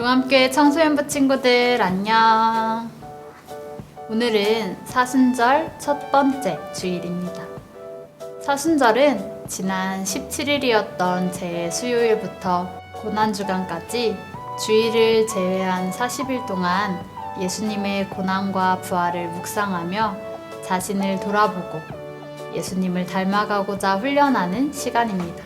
종합교회 청소년부 친구들 안녕. 오늘은 사순절 첫 번째 주일입니다. 사순절은 지난 17일이었던 제 수요일부터 고난주간까지 주일을 제외한 40일 동안 예수님의 고난과 부활을 묵상하며 자신을 돌아보고 예수님을 닮아가고자 훈련하는 시간입니다.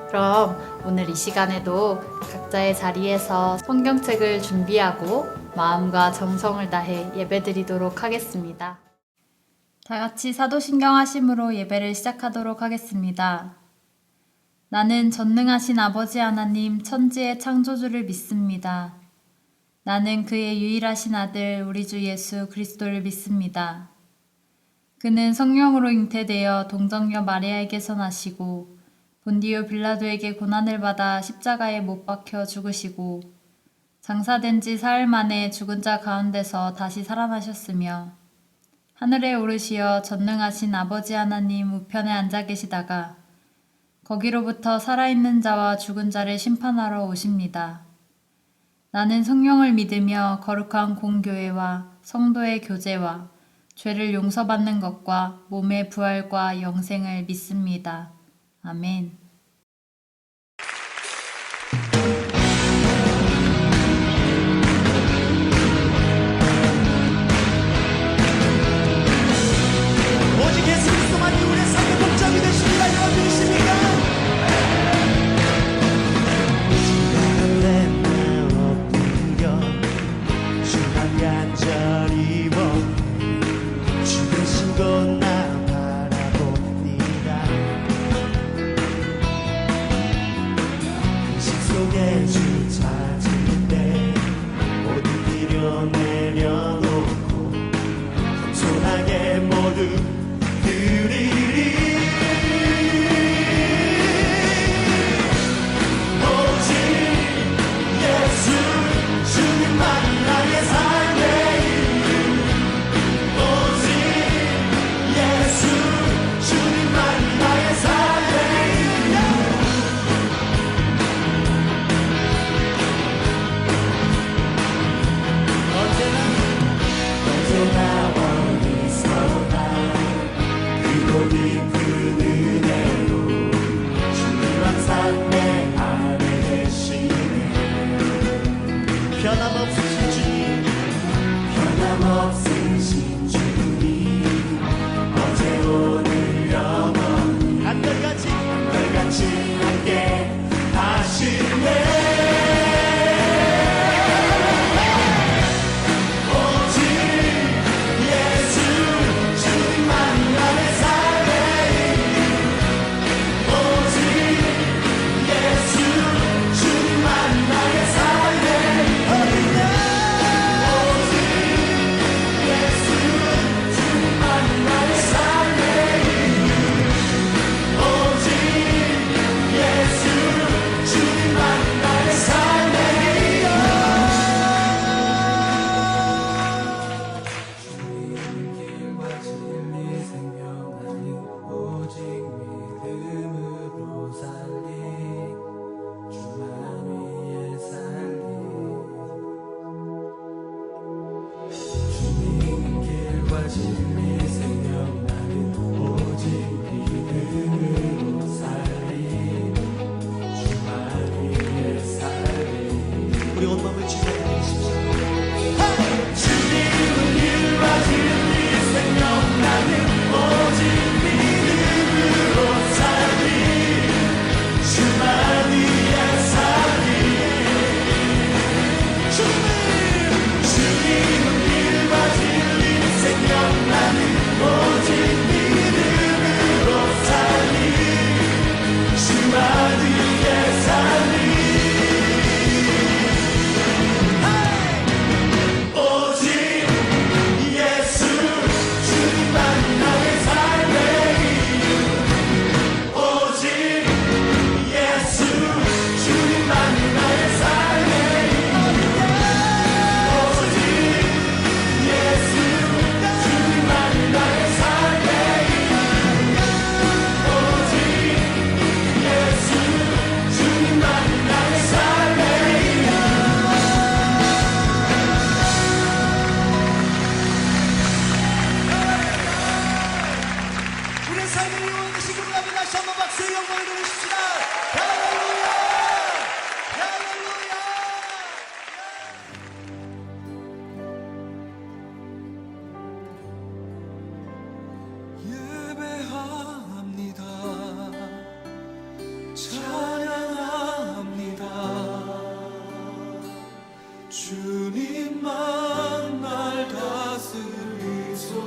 그럼 오늘 이 시간에도 각자의 자리에서 성경책을 준비하고 마음과 정성을 다해 예배드리도록 하겠습니다. 다 같이 사도신경 하심으로 예배를 시작하도록 하겠습니다. 나는 전능하신 아버지 하나님 천지의 창조주를 믿습니다. 나는 그의 유일하신 아들 우리 주 예수 그리스도를 믿습니다. 그는 성령으로 잉태되어 동정녀 마리아에게서 나시고 본디오 빌라도에게 고난을 받아 십자가에 못 박혀 죽으시고 장사된 지 사흘 만에 죽은 자 가운데서 다시 살아나셨으며 하늘에 오르시어 전능하신 아버지 하나님 우편에 앉아 계시다가 거기로부터 살아있는 자와 죽은 자를 심판하러 오십니다. 나는 성령을 믿으며 거룩한 공교회와 성도의 교제와 죄를 용서받는 것과 몸의 부활과 영생을 믿습니다. 아멘. 오직 예수 그리스도만이 우리의 삶의 목적이 되십니다. 여러분 믿으십니까? 지나간 날 엎드려 주만 간절히 주 계신 곳 나 바라봅니다. 삶을 이루어내신 분을 앞에 다시 한번 박수의 영광을 드리십시다. 할렐루야! 할렐루야! 예배합니다. 찬양합니다. 주님만 날 다스리소서.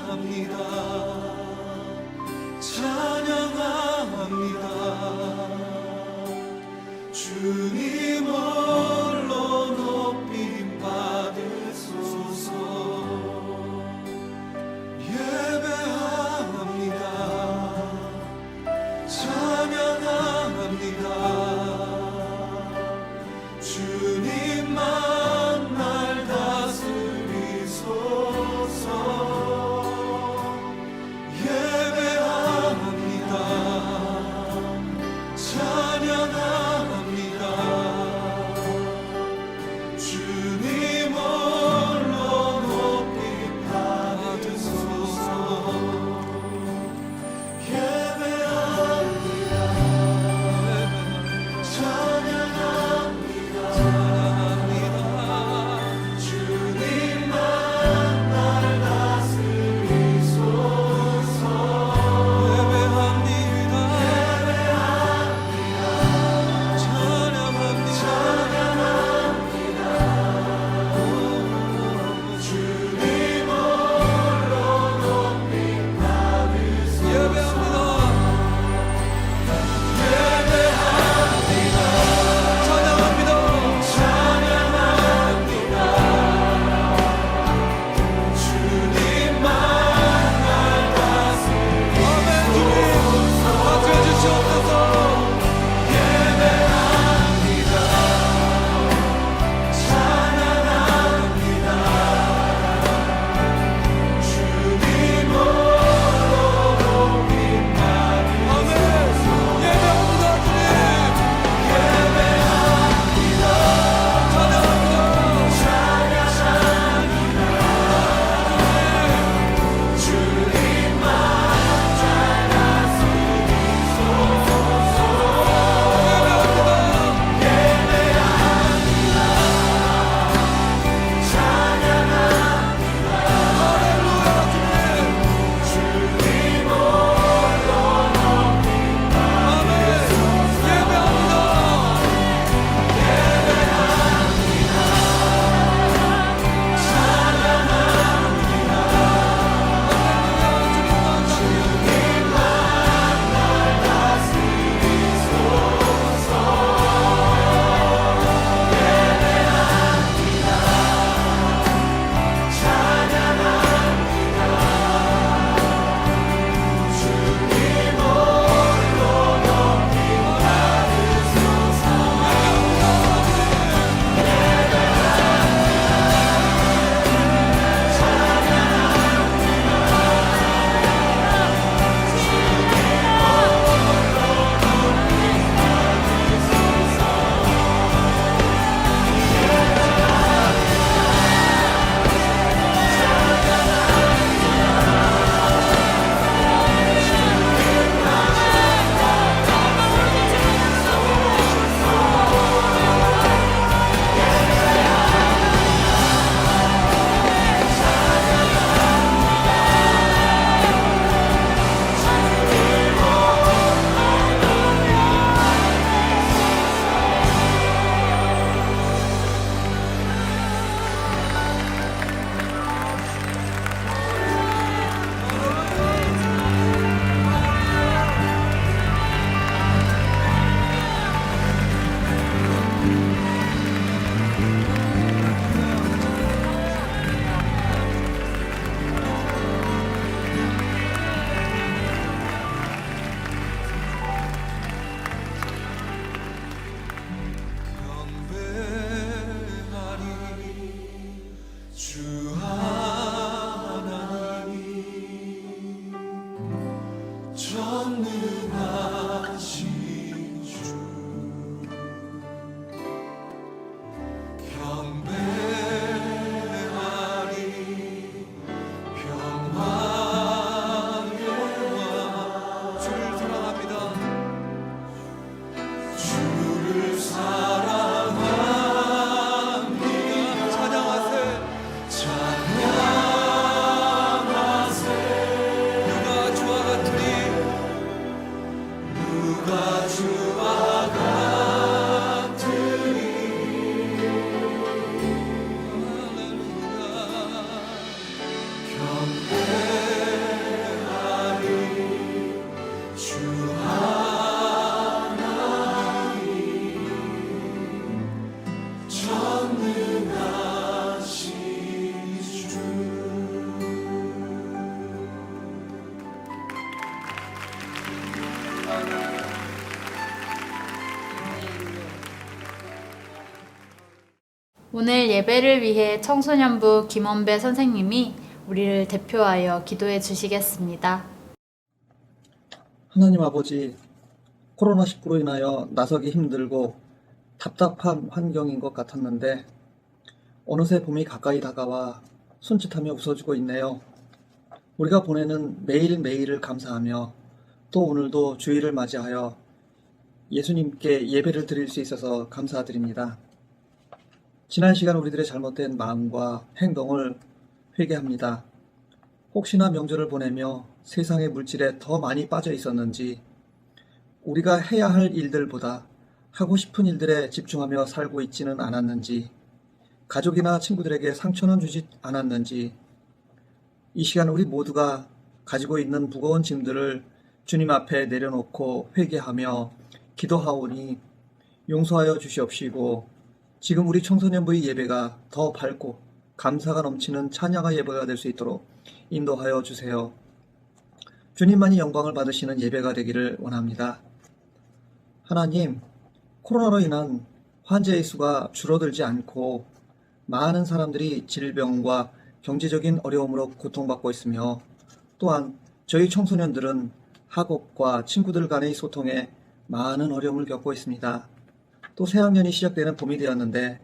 예배합니다. 오늘 예배를 위해 청소년부 김원배 선생님이 우리를 대표하여 기도해 주시겠습니다. 하나님 아버지, 코로나19로 인하여 나서기 힘들고 답답한 환경인 것 같았는데 어느새 봄이 가까이 다가와 손짓하며 웃어주고 있네요. 우리가 보내는 매일매일을 감사하며 또 오늘도 주일을 맞이하여 예수님께 예배를 드릴 수 있어서 감사드립니다. 지난 시간 우리들의 잘못된 마음과 행동을 회개합니다. 혹시나 명절을 보내며 세상의 물질에 더 많이 빠져 있었는지, 우리가 해야 할 일들보다 하고 싶은 일들에 집중하며 살고 있지는 않았는지, 가족이나 친구들에게 상처는 주지 않았는지, 이 시간 우리 모두가 가지고 있는 무거운 짐들을 주님 앞에 내려놓고 회개하며 기도하오니 용서하여 주시옵시고, 지금 우리 청소년부의 예배가 더 밝고 감사가 넘치는 찬양의 예배가 될 수 있도록 인도하여 주세요. 주님만이 영광을 받으시는 예배가 되기를 원합니다. 하나님, 코로나로 인한 환자의 수가 줄어들지 않고 많은 사람들이 질병과 경제적인 어려움으로 고통받고 있으며, 또한 저희 청소년들은 학업과 친구들 간의 소통에 많은 어려움을 겪고 있습니다. 또 새학년이 시작되는 봄이 되었는데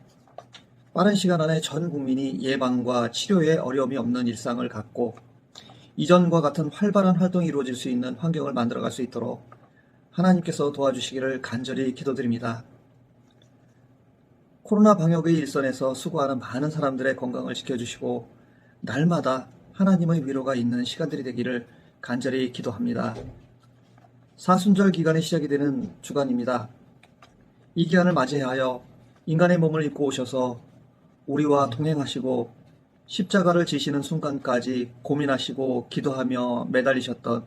빠른 시간 안에 전 국민이 예방과 치료에 어려움이 없는 일상을 갖고 이전과 같은 활발한 활동이 이루어질 수 있는 환경을 만들어갈 수 있도록 하나님께서 도와주시기를 간절히 기도드립니다. 코로나 방역의 일선에서 수고하는 많은 사람들의 건강을 지켜주시고 날마다 하나님의 위로가 있는 시간들이 되기를 간절히 기도합니다. 사순절 기간이 시작이 되는 주간입니다. 이 기간을 맞이하여 인간의 몸을 입고 오셔서 우리와 동행하시고 십자가를 지시는 순간까지 고민하시고 기도하며 매달리셨던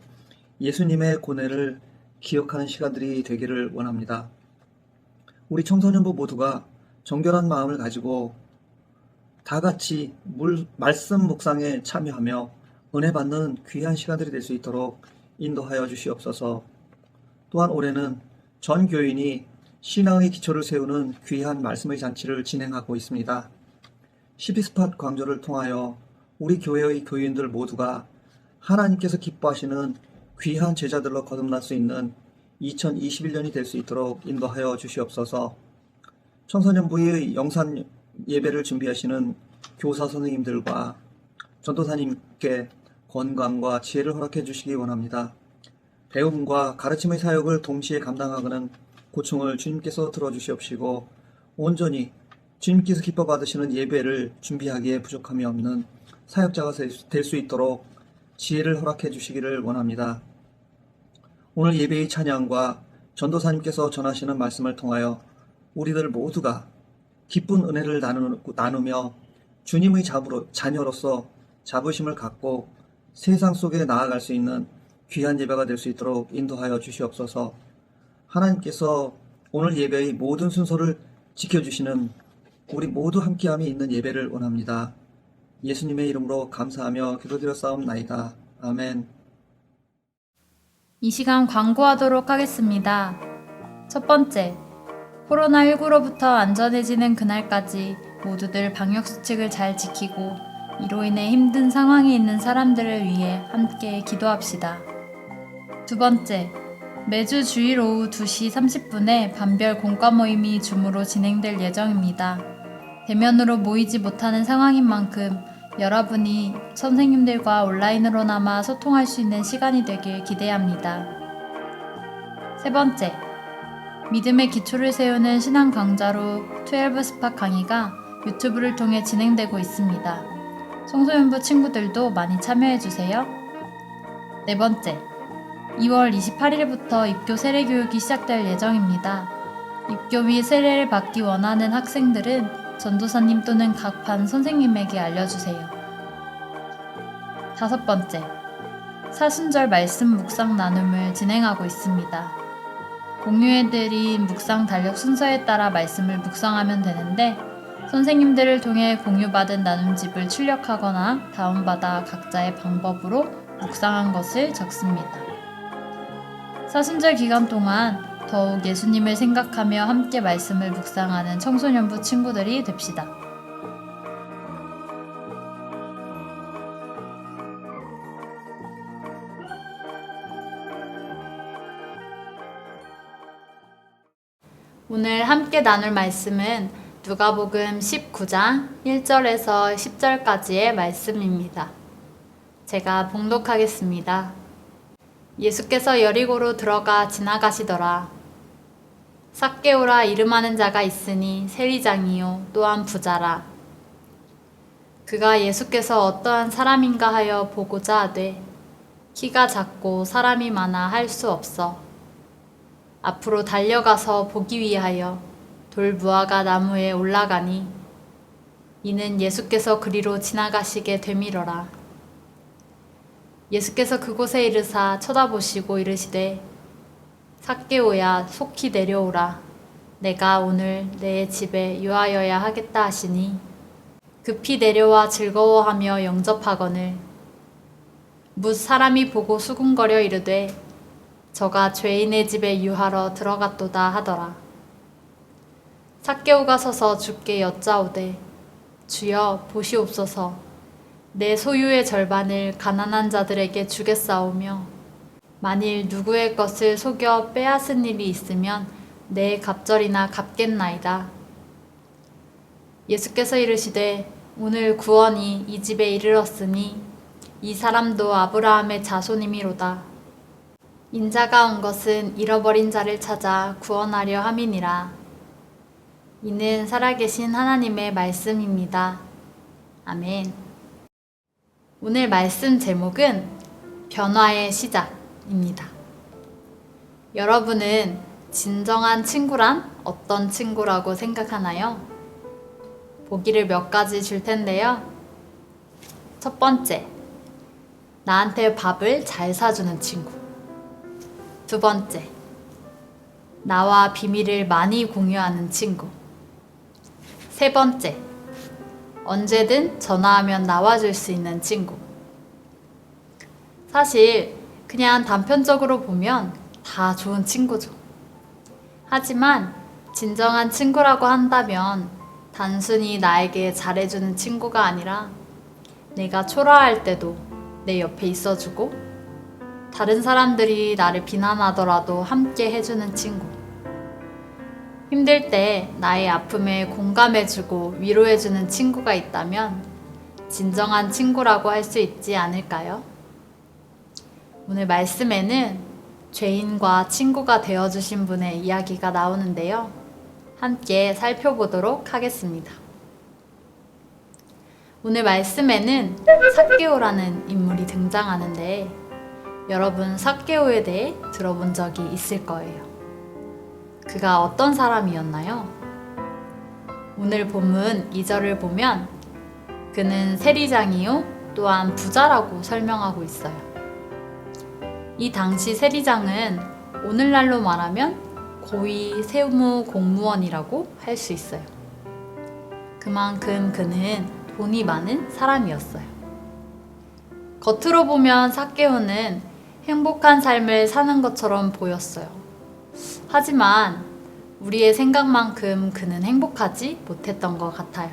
예수님의 고뇌를 기억하는 시간들이 되기를 원합니다. 우리 청소년부 모두가 정결한 마음을 가지고 다 같이 말씀 묵상에 참여하며 은혜 받는 귀한 시간들이 될 수 있도록 인도하여 주시옵소서. 또한 올해는 전 교인이 신앙의 기초를 세우는 귀한 말씀의 잔치를 진행하고 있습니다. 12스팟 광조를 통하여 우리 교회의 교인들 모두가 하나님께서 기뻐하시는 귀한 제자들로 거듭날 수 있는 2021년이 될 수 있도록 인도하여 주시옵소서. 청소년부의 영상 예배를 준비하시는 교사 선생님들과 전도사님께 건강과 지혜를 허락해 주시기 원합니다. 배움과 가르침의 사역을 동시에 감당하고는 고충을 주님께서 들어주시옵시고 온전히 주님께서 기뻐 받으시는 예배를 준비하기에 부족함이 없는 사역자가 될 수 있도록 지혜를 허락해 주시기를 원합니다. 오늘 예배의 찬양과 전도사님께서 전하시는 말씀을 통하여 우리들 모두가 기쁜 은혜를 나누며 주님의 자녀로서 자부심을 갖고 세상 속에 나아갈 수 있는 귀한 예배가 될 수 있도록 인도하여 주시옵소서. 하나님께서 오늘 예배의 모든 순서를 지켜주시는 우리 모두 함께함이 있는 예배를 원합니다. 예수님의 이름으로 감사하며 기도드렸사옵나이다. 아멘. 이 시간 광고하도록 하겠습니다. 첫 번째, 코로나19로부터 안전해지는 그날까지 모두들 방역수칙을 잘 지키고 이로 인해 힘든 상황에 있는 사람들을 위해 함께 기도합시다. 두 번째, 매주 주일 오후 2시 30분에 반별 공과 모임이 줌으로 진행될 예정입니다. 대면으로 모이지 못하는 상황인 만큼 여러분이 선생님들과 온라인으로나마 소통할 수 있는 시간이 되길 기대합니다. 세 번째, 믿음의 기초를 세우는 신앙 강좌로 12스팟 강의가 유튜브를 통해 진행되고 있습니다. 청소년부 친구들도 많이 참여해주세요. 네 번째, 2월 28일부터 입교 세례 교육이 시작될 예정입니다. 입교 및 세례를 받기 원하는 학생들은 전도사님 또는 각 반 선생님에게 알려주세요. 다섯 번째, 사순절 말씀 묵상 나눔을 진행하고 있습니다. 공유해드린 묵상 달력 순서에 따라 말씀을 묵상하면 되는데 선생님들을 통해 공유받은 나눔집을 출력하거나 다운받아 각자의 방법으로 묵상한 것을 적습니다. 사순절 기간 동안 더욱 예수님을 생각하며 함께 말씀을 묵상하는 청소년부 친구들이 됩시다. 오늘 함께 나눌 말씀은 누가복음 19장 1절에서 10절까지의 말씀입니다. 제가 봉독하겠습니다. 예수께서 여리고로 들어가 지나가시더라. 삭개오라 이름하는 자가 있으니 세리장이요 또한 부자라. 그가 예수께서 어떠한 사람인가 하여 보고자 하되 키가 작고 사람이 많아 할 수 없어 앞으로 달려가서 보기 위하여 돌무화과 나무에 올라가니 이는 예수께서 그리로 지나가시게 되밀어라. 예수께서 그곳에 이르사 쳐다보시고 이르시되 삭개오야 속히 내려오라. 내가 오늘 내 집에 유하여야 하겠다 하시니 급히 내려와 즐거워하며 영접하거늘 뭇 사람이 보고 수군거려 이르되 저가 죄인의 집에 유하러 들어갔도다 하더라. 삭개오가 서서 주께 여짜오되 주여 보시옵소서 내 소유의 절반을 가난한 자들에게 주겠사오며 만일 누구의 것을 속여 빼앗은 일이 있으면 내 갑절이나 갚겠나이다. 예수께서 이르시되 오늘 구원이 이 집에 이르렀으니 이 사람도 아브라함의 자손이미로다. 인자가 온 것은 잃어버린 자를 찾아 구원하려 함이니라. 이는 살아계신 하나님의 말씀입니다. 아멘. 오늘 말씀 제목은 변화의 시작입니다. 여러분은 진정한 친구란 어떤 친구라고 생각하나요? 보기를 몇 가지 줄 텐데요. 첫 번째, 나한테 밥을 잘 사주는 친구. 두 번째, 나와 비밀을 많이 공유하는 친구. 세 번째, 언제든 전화하면 나와줄 수 있는 친구. 사실 그냥 단편적으로 보면 다 좋은 친구죠. 하지만 진정한 친구라고 한다면 단순히 나에게 잘해주는 친구가 아니라 내가 초라할 때도 내 옆에 있어주고 다른 사람들이 나를 비난하더라도 함께 해주는 친구. 힘들 때 나의 아픔에 공감해주고 위로해주는 친구가 있다면 진정한 친구라고 할 수 있지 않을까요? 오늘 말씀에는 죄인과 친구가 되어주신 분의 이야기가 나오는데요. 함께 살펴보도록 하겠습니다. 오늘 말씀에는 삭개오라는 인물이 등장하는데 여러분 삭개오에 대해 들어본 적이 있을 거예요. 그가 어떤 사람이었나요? 오늘 본문 2절을 보면 그는 세리장이요 또한 부자라고 설명하고 있어요. 이 당시 세리장은 오늘날로 말하면 고위 세무 공무원이라고 할 수 있어요. 그만큼 그는 돈이 많은 사람이었어요. 겉으로 보면 삭개오는 행복한 삶을 사는 것처럼 보였어요. 하지만 우리의 생각만큼 그는 행복하지 못했던 것 같아요.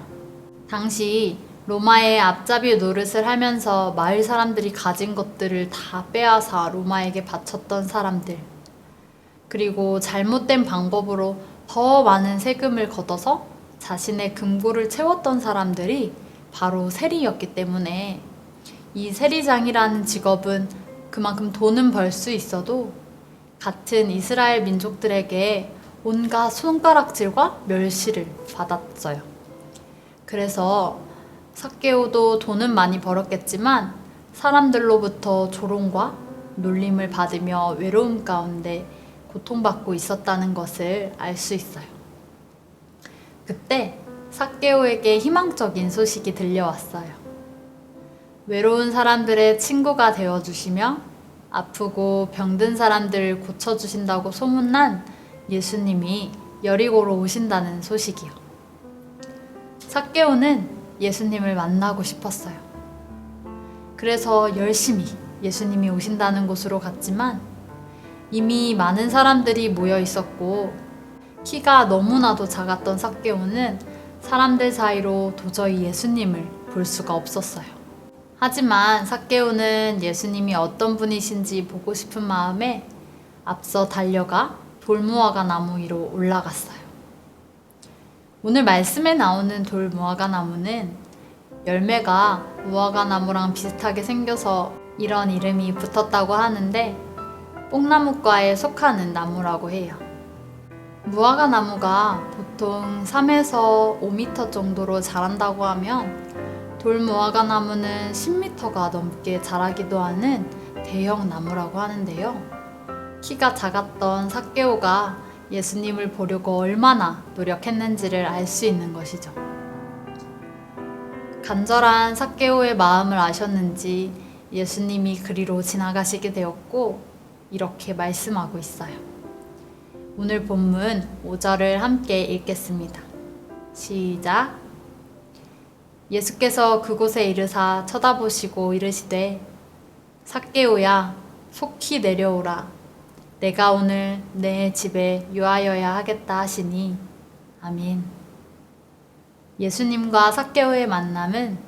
당시 로마의 앞잡이 노릇을 하면서 마을 사람들이 가진 것들을 다 빼앗아 로마에게 바쳤던 사람들, 그리고 잘못된 방법으로 더 많은 세금을 걷어서 자신의 금고를 채웠던 사람들이 바로 세리였기 때문에 이 세리장이라는 직업은 그만큼 돈은 벌 수 있어도 같은 이스라엘 민족들에게 온갖 손가락질과 멸시를 받았어요. 그래서 삭개오도 돈은 많이 벌었겠지만 사람들로부터 조롱과 놀림을 받으며 외로움 가운데 고통받고 있었다는 것을 알 수 있어요. 그때 삭개오에게 희망적인 소식이 들려왔어요. 외로운 사람들의 친구가 되어주시며 아프고 병든 사람들을 고쳐주신다고 소문난 예수님이 여리고로 오신다는 소식이요. 삭개오는 예수님을 만나고 싶었어요. 그래서 열심히 예수님이 오신다는 곳으로 갔지만 이미 많은 사람들이 모여 있었고 키가 너무나도 작았던 삭개오는 사람들 사이로 도저히 예수님을 볼 수가 없었어요. 하지만 삭개오는 예수님이 어떤 분이신지 보고 싶은 마음에 앞서 달려가 돌무화과 나무 위로 올라갔어요. 오늘 말씀에 나오는 돌 무화과 나무는 열매가 무화과 나무랑 비슷하게 생겨서 이런 이름이 붙었다고 하는데 뽕나무과에 속하는 나무라고 해요. 무화과 나무가 보통 3에서 5m 정도로 자란다고 하면 돌 무화과 나무는 10m가 넘게 자라기도 하는 대형 나무라고 하는데요. 키가 작았던 삭개오가 예수님을 보려고 얼마나 노력했는지를 알 수 있는 것이죠. 간절한 삭개오의 마음을 아셨는지 예수님이 그리로 지나가시게 되었고 이렇게 말씀하고 있어요. 오늘 본문 5절을 함께 읽겠습니다. 시작. 예수께서 그곳에 이르사 쳐다보시고 이르시되 삭개오야 속히 내려오라. 내가 오늘 내 집에 유하여야 하겠다 하시니 아멘. 예수님과 삭개오의 만남은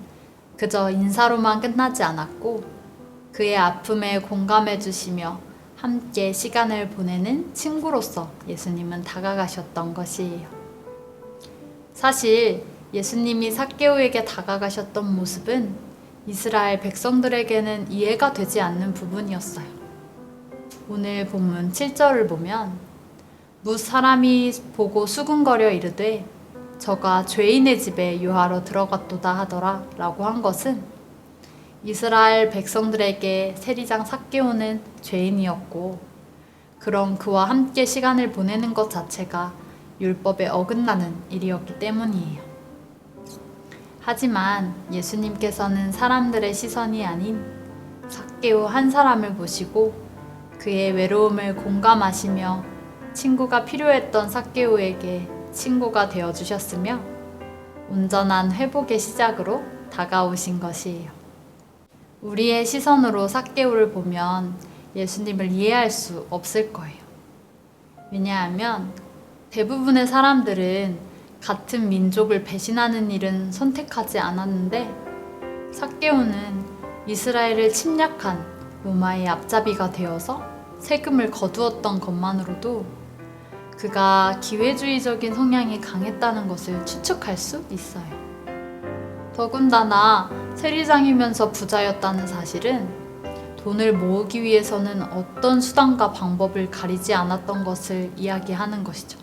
그저 인사로만 끝나지 않았고 그의 아픔에 공감해 주시며 함께 시간을 보내는 친구로서 예수님은 다가가셨던 것이에요. 사실 예수님이 삭개오에게 다가가셨던 모습은 이스라엘 백성들에게는 이해가 되지 않는 부분이었어요. 오늘 본문 7절을 보면 뭇 사람이 보고 수군거려 이르되 저가 죄인의 집에 유하러 들어갔도다 하더라 라고 한 것은 이스라엘 백성들에게 세리장 삭개오는 죄인이었고 그런 그와 함께 시간을 보내는 것 자체가 율법에 어긋나는 일이었기 때문이에요. 하지만 예수님께서는 사람들의 시선이 아닌 삭개오 한 사람을 보시고 그의 외로움을 공감하시며 친구가 필요했던 삭개오에게 친구가 되어주셨으며 온전한 회복의 시작으로 다가오신 것이에요. 우리의 시선으로 삭개오를 보면 예수님을 이해할 수 없을 거예요. 왜냐하면 대부분의 사람들은 같은 민족을 배신하는 일은 선택하지 않았는데 삭개오는 이스라엘을 침략한 로마의 앞잡이가 되어서 세금을 거두었던 것만으로도 그가 기회주의적인 성향이 강했다는 것을 추측할 수 있어요. 더군다나 세리장이면서 부자였다는 사실은 돈을 모으기 위해서는 어떤 수단과 방법을 가리지 않았던 것을 이야기하는 것이죠.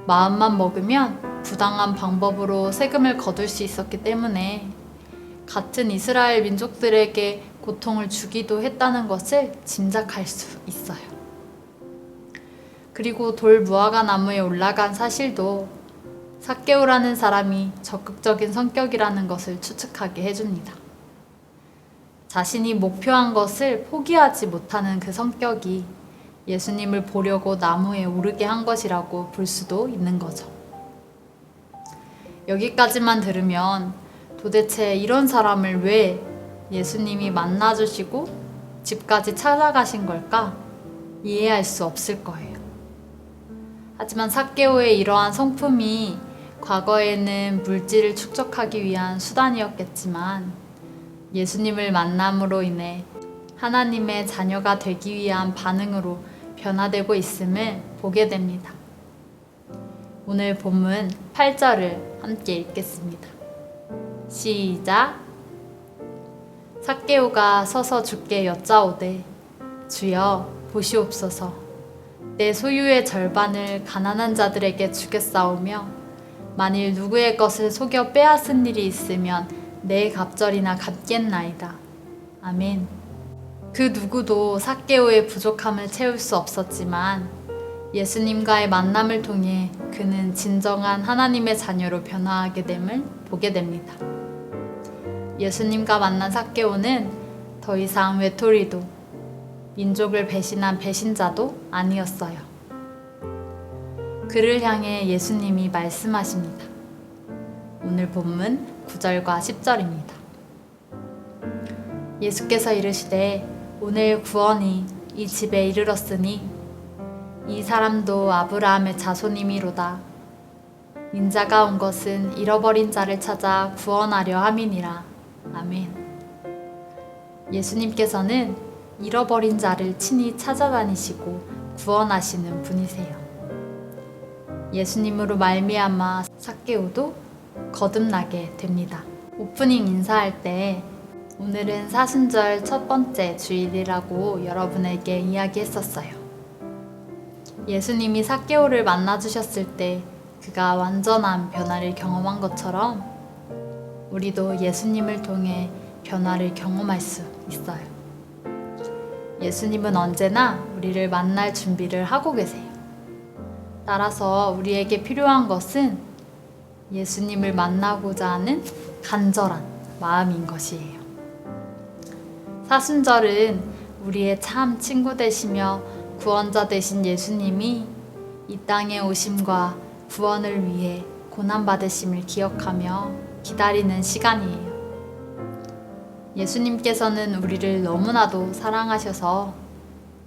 마음만 먹으면 부당한 방법으로 세금을 거둘 수 있었기 때문에 같은 이스라엘 민족들에게 고통을 주기도 했다는 것을 짐작할 수 있어요. 그리고 돌 무화과 나무에 올라간 사실도 삭개오라는 사람이 적극적인 성격이라는 것을 추측하게 해줍니다. 자신이 목표한 것을 포기하지 못하는 그 성격이 예수님을 보려고 나무에 오르게 한 것이라고 볼 수도 있는 거죠. 여기까지만 들으면 도대체 이런 사람을 왜 예수님이 만나주시고 집까지 찾아가신 걸까 이해할 수 없을 거예요. 하지만 삭개오의 이러한 성품이 과거에는 물질을 축적하기 위한 수단이었겠지만 예수님을 만남으로 인해 하나님의 자녀가 되기 위한 반응으로 변화되고 있음을 보게 됩니다. 오늘 본문 8절을 함께 읽겠습니다. 시작. 삭개오가 서서 주께 여짜오되 주여 보시옵소서 내 소유의 절반을 가난한 자들에게 주겠사오며 만일 누구의 것을 속여 빼앗은 일이 있으면 내 갑절이나 갚겠나이다. 아멘. 그 누구도 삭개오의 부족함을 채울 수 없었지만 예수님과의 만남을 통해 그는 진정한 하나님의 자녀로 변화하게 됨을 보게 됩니다. 예수님과 만난 삭개오는 더 이상 외톨이도 민족을 배신한 배신자도 아니었어요. 그를 향해 예수님이 말씀하십니다. 오늘 본문 9절과 10절입니다. 예수께서 이르시되 오늘 구원이 이 집에 이르렀으니 이 사람도 아브라함의 자손이미로다. 인자가 온 것은 잃어버린 자를 찾아 구원하려 함이니라. 아멘. 예수님께서는 잃어버린 자를 친히 찾아다니시고 구원하시는 분이세요. 예수님으로 말미암아 삭개오도 거듭나게 됩니다. 오프닝 인사할 때 오늘은 사순절 첫 번째 주일이라고 여러분에게 이야기했었어요. 예수님이 삭개오를 만나주셨을 때 그가 완전한 변화를 경험한 것처럼 우리도 예수님을 통해 변화를 경험할 수 있어요. 예수님은 언제나 우리를 만날 준비를 하고 계세요. 따라서 우리에게 필요한 것은 예수님을 만나고자 하는 간절한 마음인 것이에요. 사순절은 우리의 참 친구 되시며 구원자 되신 예수님이 이 땅에 오심과 구원을 위해 고난받으심을 기억하며 기다리는 시간이에요. 예수님께서는 우리를 너무나도 사랑하셔서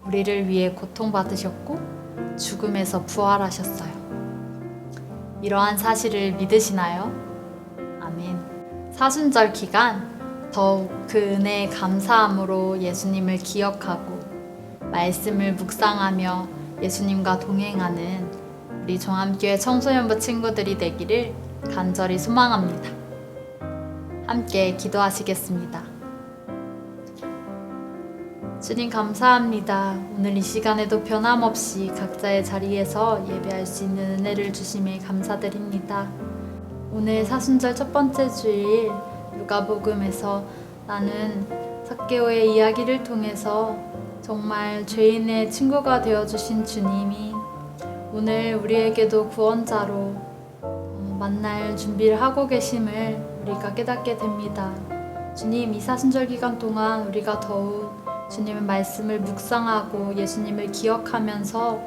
우리를 위해 고통받으셨고 죽음에서 부활하셨어요. 이러한 사실을 믿으시나요? 아멘. 사순절 기간 더욱 그 은혜에 감사함으로 예수님을 기억하고 말씀을 묵상하며 예수님과 동행하는 우리 종암교회 청소년부 친구들이 되기를 간절히 소망합니다. 함께 기도하시겠습니다. 주님 감사합니다. 오늘 이 시간에도 변함없이 각자의 자리에서 예배할 수 있는 은혜를 주심에 감사드립니다. 오늘 사순절 첫 번째 주일 누가복음에서 나는 삭개오의 이야기를 통해서 정말 죄인의 친구가 되어주신 주님이 오늘 우리에게도 구원자로 만날 준비를 하고 계심을 우리가 깨닫게 됩니다. 주님, 이 사순절 기간 동안 우리가 더욱 주님의 말씀을 묵상하고 예수님을 기억하면서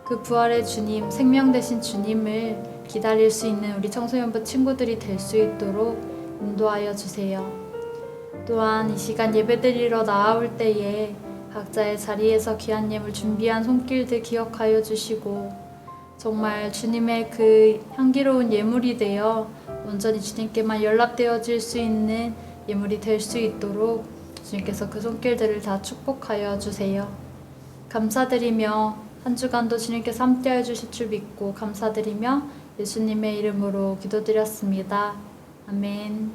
그 부활의 주님, 생명 되신 주님을 기다릴 수 있는 우리 청소년부 친구들이 될 수 있도록 인도하여 주세요. 또한 이 시간 예배드리러 나아올 때에 각자의 자리에서 귀한 예물 준비한 손길들 기억하여 주시고 정말 주님의 그 향기로운 예물이 되어 온전히 주님께만 연락되어질 수 있는 예물이 될 수 있도록 주님께서 그 손길들을 다 축복하여 주세요. 감사드리며 한 주간도 주님께서 함께해 주실 줄 믿고 감사드리며 예수님의 이름으로 기도드렸습니다. 아멘.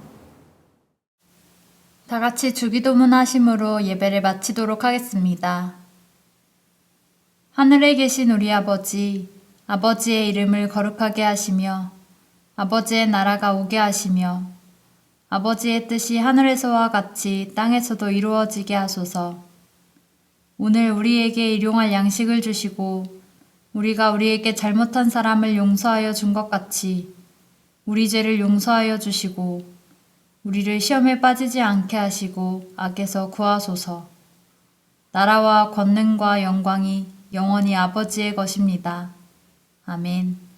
다 같이 주기도문 하심으로 예배를 마치도록 하겠습니다. 하늘에 계신 우리 아버지, 아버지의 이름을 거룩하게 하시며 아버지의 나라가 오게 하시며 아버지의 뜻이 하늘에서와 같이 땅에서도 이루어지게 하소서. 오늘 우리에게 일용할 양식을 주시고 우리가 우리에게 잘못한 사람을 용서하여 준 것 같이 우리 죄를 용서하여 주시고 우리를 시험에 빠지지 않게 하시고 악에서 구하소서. 나라와 권능과 영광이 영원히 아버지의 것입니다. 아멘.